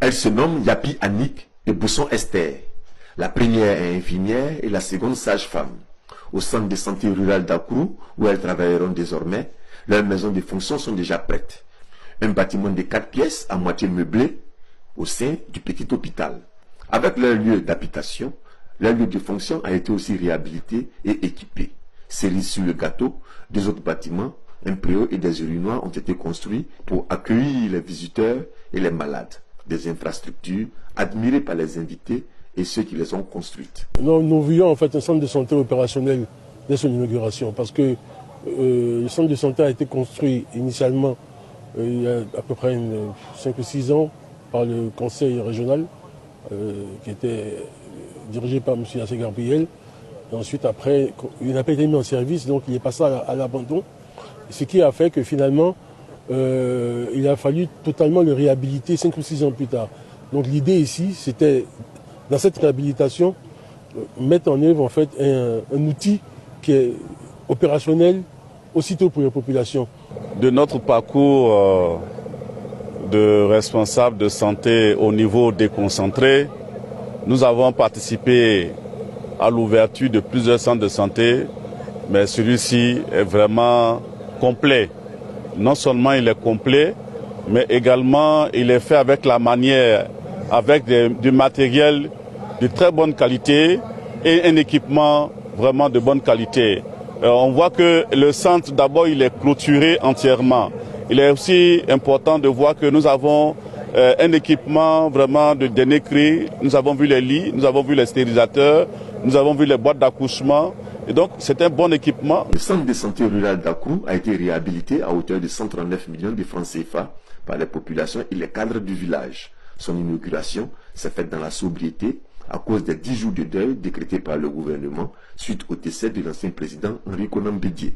Elles se nomment Yapi Annick et Bousson Esther. La première est infirmière et la seconde sage-femme. Au centre de santé rural d'Akourou, où elles travailleront désormais, leurs maisons de fonction sont déjà prêtes. Un bâtiment de 4 pièces à moitié meublé au sein du petit hôpital. Avec leur lieu d'habitation, leur lieu de fonction a été aussi réhabilité et équipé. Cerise sur le gâteau, 2 autres bâtiments, un préau et des urinoirs ont été construits pour accueillir les visiteurs et les malades. Des infrastructures admirées par les invités et ceux qui les ont construites. Nous voyons en fait un centre de santé opérationnel dès son inauguration parce que le centre de santé a été construit initialement il y a à peu près 5 ou 6 ans par le conseil régional qui était dirigé par M. Yassé Gabriel. Et ensuite, après, il n'a pas été mis en service, donc il est passé à l'abandon. Ce qui a fait que finalement, il a fallu totalement le réhabiliter 5 ou 6 ans plus tard. Donc l'idée ici, c'était, dans cette réhabilitation, mettre en œuvre en fait un outil qui est opérationnel aussitôt pour la population. De notre parcours de responsable de santé au niveau déconcentré, nous avons participé à l'ouverture de plusieurs centres de santé, mais celui-ci est vraiment complet. Non seulement il est complet, mais également il est fait avec la manière, avec du matériel de très bonne qualité et un équipement vraiment de bonne qualité. On voit que le centre, d'abord, il est clôturé entièrement. Il est aussi important de voir que nous avons un équipement vraiment de dernier cri. Nous avons vu les lits, nous avons vu les stérilisateurs, nous avons vu les boîtes d'accouchement. Et donc, c'est un bon équipement. Le centre de santé rural d'Akourou a été réhabilité à hauteur de 139 millions de francs CFA par les populations et les cadres du village. Son inauguration s'est faite dans la sobriété à cause des 10 jours de deuil décrétés par le gouvernement suite au décès de l'ancien président Henri Konan Bédié.